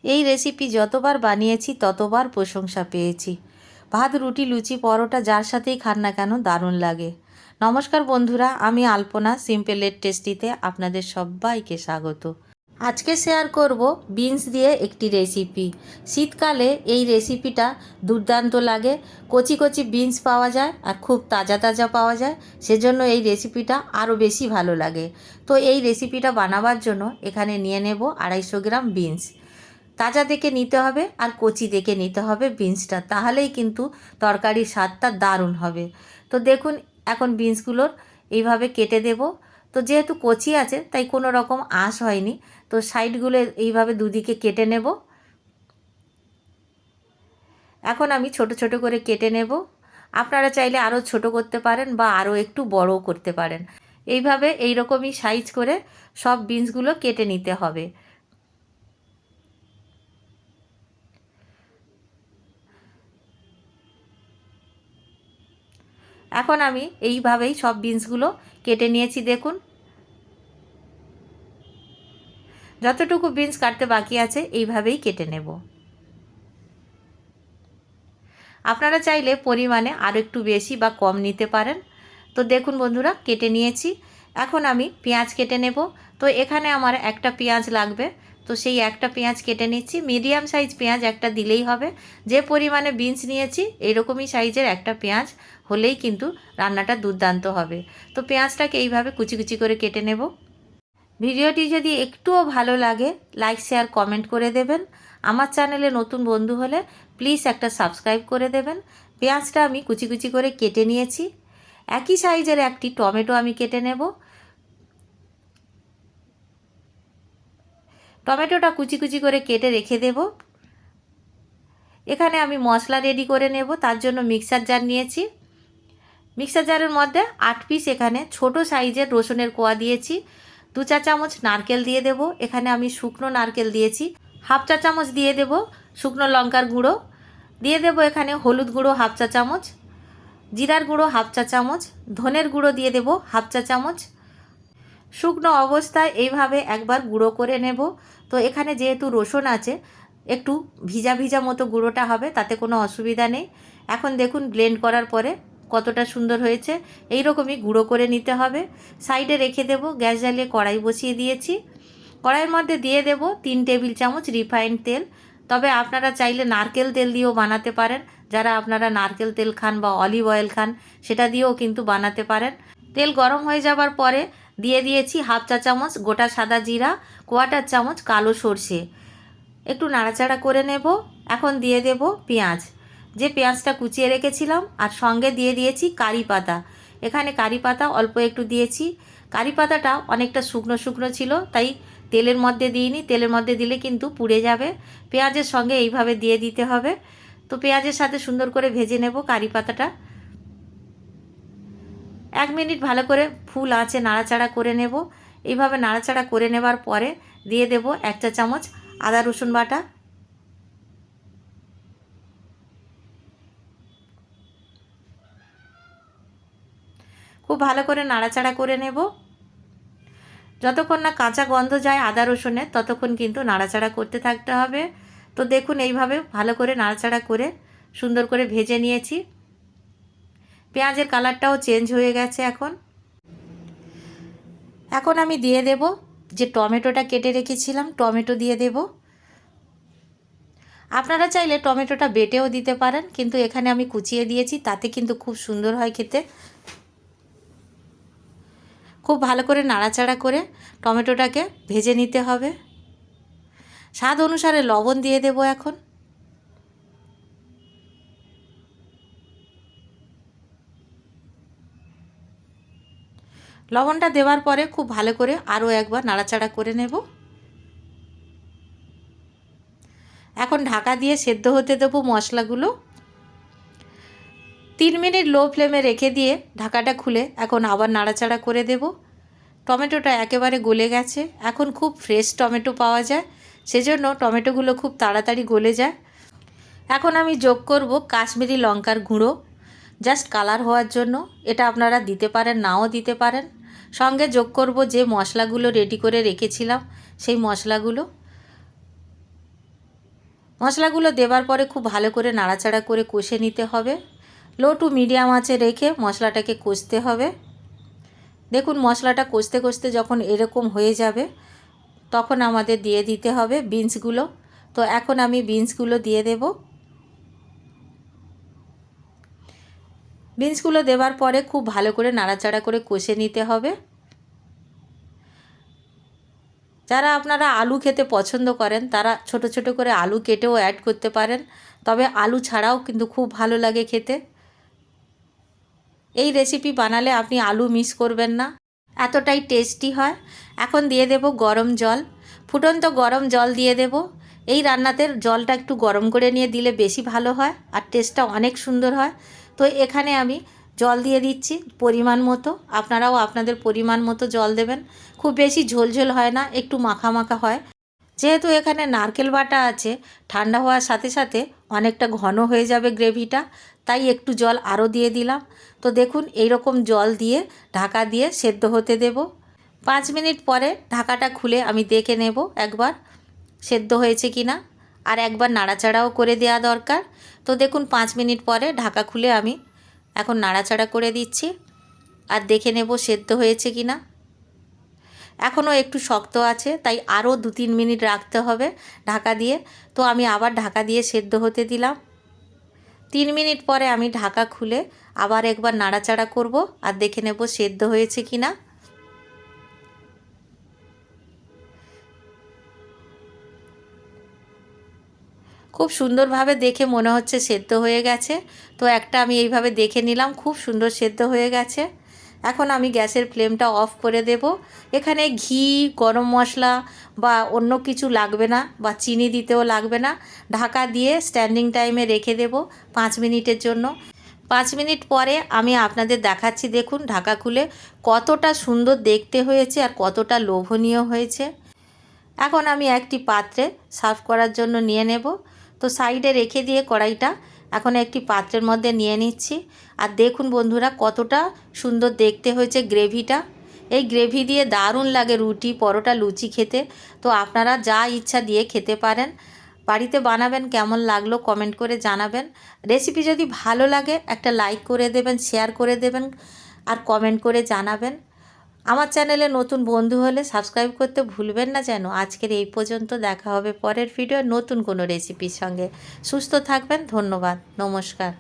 এই রেসিপি যতবার বানিয়েছি ততবার প্রশংসা পেয়েছি। ভাত, রুটি, লুচি, পরোটা যার সাথেই খান না কেন দারুণ লাগে। নমস্কার বন্ধুরা, আমি আলপনা সিম্পল এন্ড টেস্টিতে আপনাদের সবাইকে স্বাগত। আজকে শেয়ার করব বিনস দিয়ে একটি রেসিপি। শীতকালে এই রেসিপিটা দুর্দান্ত লাগে। কচি কচি বিনস পাওয়া যায় আর খুব তাজা তাজা পাওয়া যায়, সেজন্য এই রেসিপিটা আরও বেশি ভালো লাগে। তো এই রেসিপিটা বানাবার জন্য এখানে নিয়ে নেব 250 গ্রাম বিনস। তাজা দেখে নিতে হবে আর কচি দেখে নিতে হবে বিনসটা, তাহলেই কিন্তু তরকারির স্বাদটা দারুণ হবে। তো দেখুন, এখন বিনসগুলোর এইভাবে কেটে দেব। তো যেহেতু কচি আছে তাই কোনো রকম আঁশ হয়নি, তো সাইডগুলো এইভাবে দুদিকে কেটে নেব। এখন আমি ছোট ছোট করে কেটে নেব। আপনারা চাইলে আরও ছোট করতে পারেন বা আরও একটু বড়ও করতে পারেন। এইভাবে এইরকমই সাইজ করে সব বিনসগুলো কেটে নিতে হবে। এখন আমি এইভাবেই সব বিনসগুলো কেটে নিয়েছি। দেখুন, যতটুকু বিনস কাটতে বাকি আছে এইভাবেই কেটে নেব। আপনারা চাইলে পরিমাণে আরও একটু বেশি বা কম নিতে পারেন। তো দেখুন বন্ধুরা, কেটে নিয়েছি। এখন আমি পেঁয়াজ কেটে নেব। তো এখানে আমার একটা পেঁয়াজ লাগবে, তো সেই একটা পেঁয়াজ কেটে নিচ্ছি। মিডিয়াম সাইজ পেঁয়াজ একটা দিলেই হবে। যে পরিমাণে বিনস নিয়েছি এইরকমই সাইজের একটা পেঁয়াজ হলেই কিন্তু রান্নাটা দুর্দান্ত হবে। তো পেঁয়াজটাকে এইভাবে কুচি কুচি করে কেটে নেব। ভিডিওটি যদি একটুও ভালো লাগে লাইক, শেয়ার, কমেন্ট করে দেবেন। আমার চ্যানেলে নতুন বন্ধু হলে প্লিজ একটা সাবস্ক্রাইব করে দেবেন। পেঁয়াজটা আমি কুচি কুচি করে কেটে নিয়েছি। একই সাইজের একটি টমেটো আমি কেটে নেব। টমেটোটা কুচি কুচি করে কেটে রেখে দেব। এখানে আমি মশলা রেডি করে নেব, তার জন্য মিক্সার জার নিয়েছি। মিক্সার জারের মধ্যে 8 পিস এখানে ছোট সাইজের রসুনের কোয়া দিয়েছি। 2 চা চামচ নারকেল দিয়ে দেব। এখানে আমি শুকনো নারকেল দিয়েছি। হাফ চা চামচ দিয়ে দেব শুকনো লঙ্কার গুঁড়ো। দিয়ে দেব এখানে হলুদ গুঁড়ো হাফ চা চামচ, জিরার গুঁড়ো হাফ চা চামচ, ধনের গুঁড়ো দিয়ে দেব হাফ চা চামচ। শুকনো অবস্থায় এইভাবে একবার গুঁড়ো করে নেব। তো এখানে যেহেতু রসুন আছে, একটু ভিজা ভিজা মতো গুঁড়োটা হবে, তাতে কোনো অসুবিধা নেই। এখন দেখুন ব্লেন্ড করার পরে কতটা সুন্দর হয়েছে। এই রকমই গুঁড়ো করে নিতে হবে। সাইডে রেখে দেব। গ্যাস জ্বালিয়ে কড়াই বসিয়ে দিয়েছি। কড়াইয়ের মধ্যে দিয়ে দেব 3 টেবিল চামচ রিফাইন্ড তেল। তবে আপনারা চাইলে নারকেল তেল দিয়েও বানাতে পারেন। যারা আপনারা নারকেল তেল খান বা অলিভ অয়েল খান, সেটা দিয়েও কিন্তু বানাতে পারেন। তেল গরম হয়ে যাবার পরে দিয়ে দিয়েছি হাফ চা চামচ গোটা সাদা জিরা, কোয়াটার চামচ কালো সর্ষে। একটু নাড়াচাড়া করে নেব। এখন দিয়ে দেব পেঁয়াজ, যে পেঁয়াজটা কুচিয়ে রেখেছিলাম, আর সঙ্গে দিয়ে দিয়েছি কারি পাতা। এখানে কারি পাতা অল্প একটু দিয়েছি। কারি পাতাটা অনেকটা শুকনো শুকনো ছিল, তাই তেলের মধ্যে দিইনি। তেলের মধ্যে দিলে কিন্তু পুড়ে যাবে। পেঁয়াজের সঙ্গে এইভাবে দিয়ে দিতে হবে। তো পেঁয়াজের সাথে সুন্দর করে ভেজে নেব কারি পাতাটা। 1 মিনিট ভালো করে ফুল আঁচে নাড়াচাড়া করে নেব। এইভাবে নাড়াচাড়া করে নেবার পরে দিয়ে দেব 1 চা চামচ আদা রসুন বাটা। খুব ভালো করে নাড়াচাড়া করে নেব। যতক্ষণ না কাঁচা গন্ধ যায় আদা রসুনের, ততক্ষণ কিন্তু নাড়াচাড়া করতে থাকতে হবে। তো দেখুন এইভাবে ভালো করে নাড়াচাড়া করে সুন্দর করে ভেজে নিয়েছি। পেঁয়াজের কালারটাও চেঞ্জ হয়ে গেছে। এখন আমি দিয়ে দেব যে টমেটোটা কেটে রেখেছিলাম, টমেটো দিয়ে দেব। আপনারা চাইলে টমেটোটা বেটেও দিতে পারেন, কিন্তু এখানে আমি কুচিয়ে দিয়েছি, তাতে কিন্তু খুব সুন্দর হয় খেতে। খুব ভালো করে নাড়াচাড়া করে টমেটোটাকে ভেজে নিতে হবে। স্বাদ অনুসারে লবণ দিয়ে দেব। এখন লবণটা দেওয়ার পরে খুব ভালো করে আরও একবার নাড়াচাড়া করে নেব। এখন ঢাকা দিয়ে সেদ্ধ হতে দেবো মশলাগুলো। 3 মিনিট লো ফ্লেমে রেখে দিয়ে ঢাকাটা খুলে এখন আবার নাড়াচাড়া করে দেব। টমেটোটা একেবারে গলে গেছে। এখন খুব ফ্রেশ টমেটো পাওয়া যায়, সেজন্য টমেটোগুলো খুব তাড়াতাড়ি গলে যায়। এখন আমি যোগ করব কাশ্মীরি লঙ্কার গুঁড়ো, জাস্ট কালার হওয়ার জন্য। এটা আপনারা দিতে পারেন, নাও দিতে পারেন। সঙ্গে যোগ করব যে মশলাগুলো রেডি করে রেখেছিলাম, সেই মশলাগুলো। মশলাগুলো দেওয়ার পরে খুব ভালো করে নাড়াচাড়া করে কষে নিতে হবে। লো টু মিডিয়াম আঁচে রেখে মশলাটাকে কষতে হবে। দেখুন মশলাটা কষতে কষতে যখন এরকম হয়ে যাবে তখন আমাদের দিয়ে দিতে হবে বিনসগুলো। তো এখন আমি বিনসগুলো দিয়ে দেব। বিনসগুলো দেওয়ার পরে খুব ভালো করে নাড়াচাড়া করে কষে নিতে হবে। যারা আপনারা আলু খেতে পছন্দ করেন তারা ছোট ছোট করে আলু কেটেও অ্যাড করতে পারেন, তবে আলু ছাড়াও কিন্তু খুব ভালো লাগে খেতে। এই রেসিপি বানালে আপনি আলু মিস করবেন না, এতটাই টেস্টি হয়। এখন দিয়ে দেব গরম জল, ফুটন্ত গরম জল দিয়ে দেব। এই রান্নাতে জলটা একটু গরম করে নিয়ে দিলে বেশি ভালো হয় আর টেস্টটা অনেক সুন্দর হয়। তো এখানে আমি জল দিয়ে দিচ্ছি পরিমাণ মতো, আপনারাও আপনাদের পরিমাণ মতো জল দেবেন। খুব বেশি ঝোলঝোল হয় না, একটু মাখা মাখা হয়। যেহেতু এখানে নারকেল বাটা আছে, ঠান্ডা হওয়ার সাথে সাথে অনেকটা ঘন হয়ে যাবে গ্রেভিটা, তাই একটু জল আরও দিয়ে দিলাম। তো দেখুন এই রকম জল দিয়ে ঢাকা দিয়ে সেদ্ধ হতে দেব। 5 মিনিট পরে ঢাকাটা খুলে আমি দেখে নেব একবার সেদ্ধ হয়েছে কি না, আর একবার নাড়াচাড়াও করে দেওয়া দরকার। তো দেখুন 5 মিনিট পরে ঢাকা খুলে আমি এখন নাড়াচাড়া করে দিচ্ছি আর দেখে নেব সেদ্ধ হয়েছে কি না। এখনও একটু শক্ত আছে, তাই আরও 2-3 মিনিট রাখতে হবে ঢাকা দিয়ে। তো আমি আবার ঢাকা দিয়ে সেদ্ধ হতে দিলাম। 3 মিনিট পরে আমি ঢাকা খুলে আবার একবার নাড়াচাড়া করব আর দেখে নেব সেদ্ধ হয়েছে কি না। খুব সুন্দরভাবে দেখে মনে হচ্ছে সেদ্ধ হয়ে গেছে। তো একটা আমি এইভাবে দেখে নিলাম, খুব সুন্দর সেদ্ধ হয়ে গেছে। এখন আমি গ্যাসের ফ্লেমটা অফ করে দেব। এখানে ঘি, গরম মশলা বা অন্য কিছু লাগবে না, বা চিনি দিতেও লাগবে না। ঢাকা দিয়ে স্ট্যান্ডিং টাইমে রেখে দেব 5 মিনিটের জন্য। 5 মিনিট পরে আমি আপনাদের দেখাচ্ছি, দেখুন ঢাকা খুলে কতটা সুন্দর দেখতে হয়েছে আর কতটা লোভনীয় হয়েছে। এখন আমি একটি পাত্রে সার্ভ করার জন্য নিয়ে নেব। তো সাইডে রেখে দিয়ে কড়াইটা এখন একটি পাত্রের মধ্যে নিয়ে নিচ্ছি। আর দেখুন বন্ধুরা কতটা সুন্দর দেখতে হয়েছে গ্রেভিটা। এই গ্রেভি দিয়ে দারুণ লাগে রুটি, পরোটা, লুচি খেতে। তো আপনারা যা ইচ্ছা দিয়ে খেতে পারেন। বাড়িতে বানাবেন, কেমন লাগলো কমেন্ট করে জানাবেন। রেসিপি যদি ভালো লাগে একটা লাইক করে দেবেন, শেয়ার করে দেবেন আর কমেন্ট করে জানাবেন। আমার চ্যানেলে নতুন বন্ধু হলে সাবস্ক্রাইব করতে ভুলবেন না যেন। আজকের এই পর্যন্ত, দেখা হবে পরের ভিডিও নতুন কোনো রেসিপির সঙ্গে। সুস্থ থাকবেন, ধন্যবাদ, নমস্কার।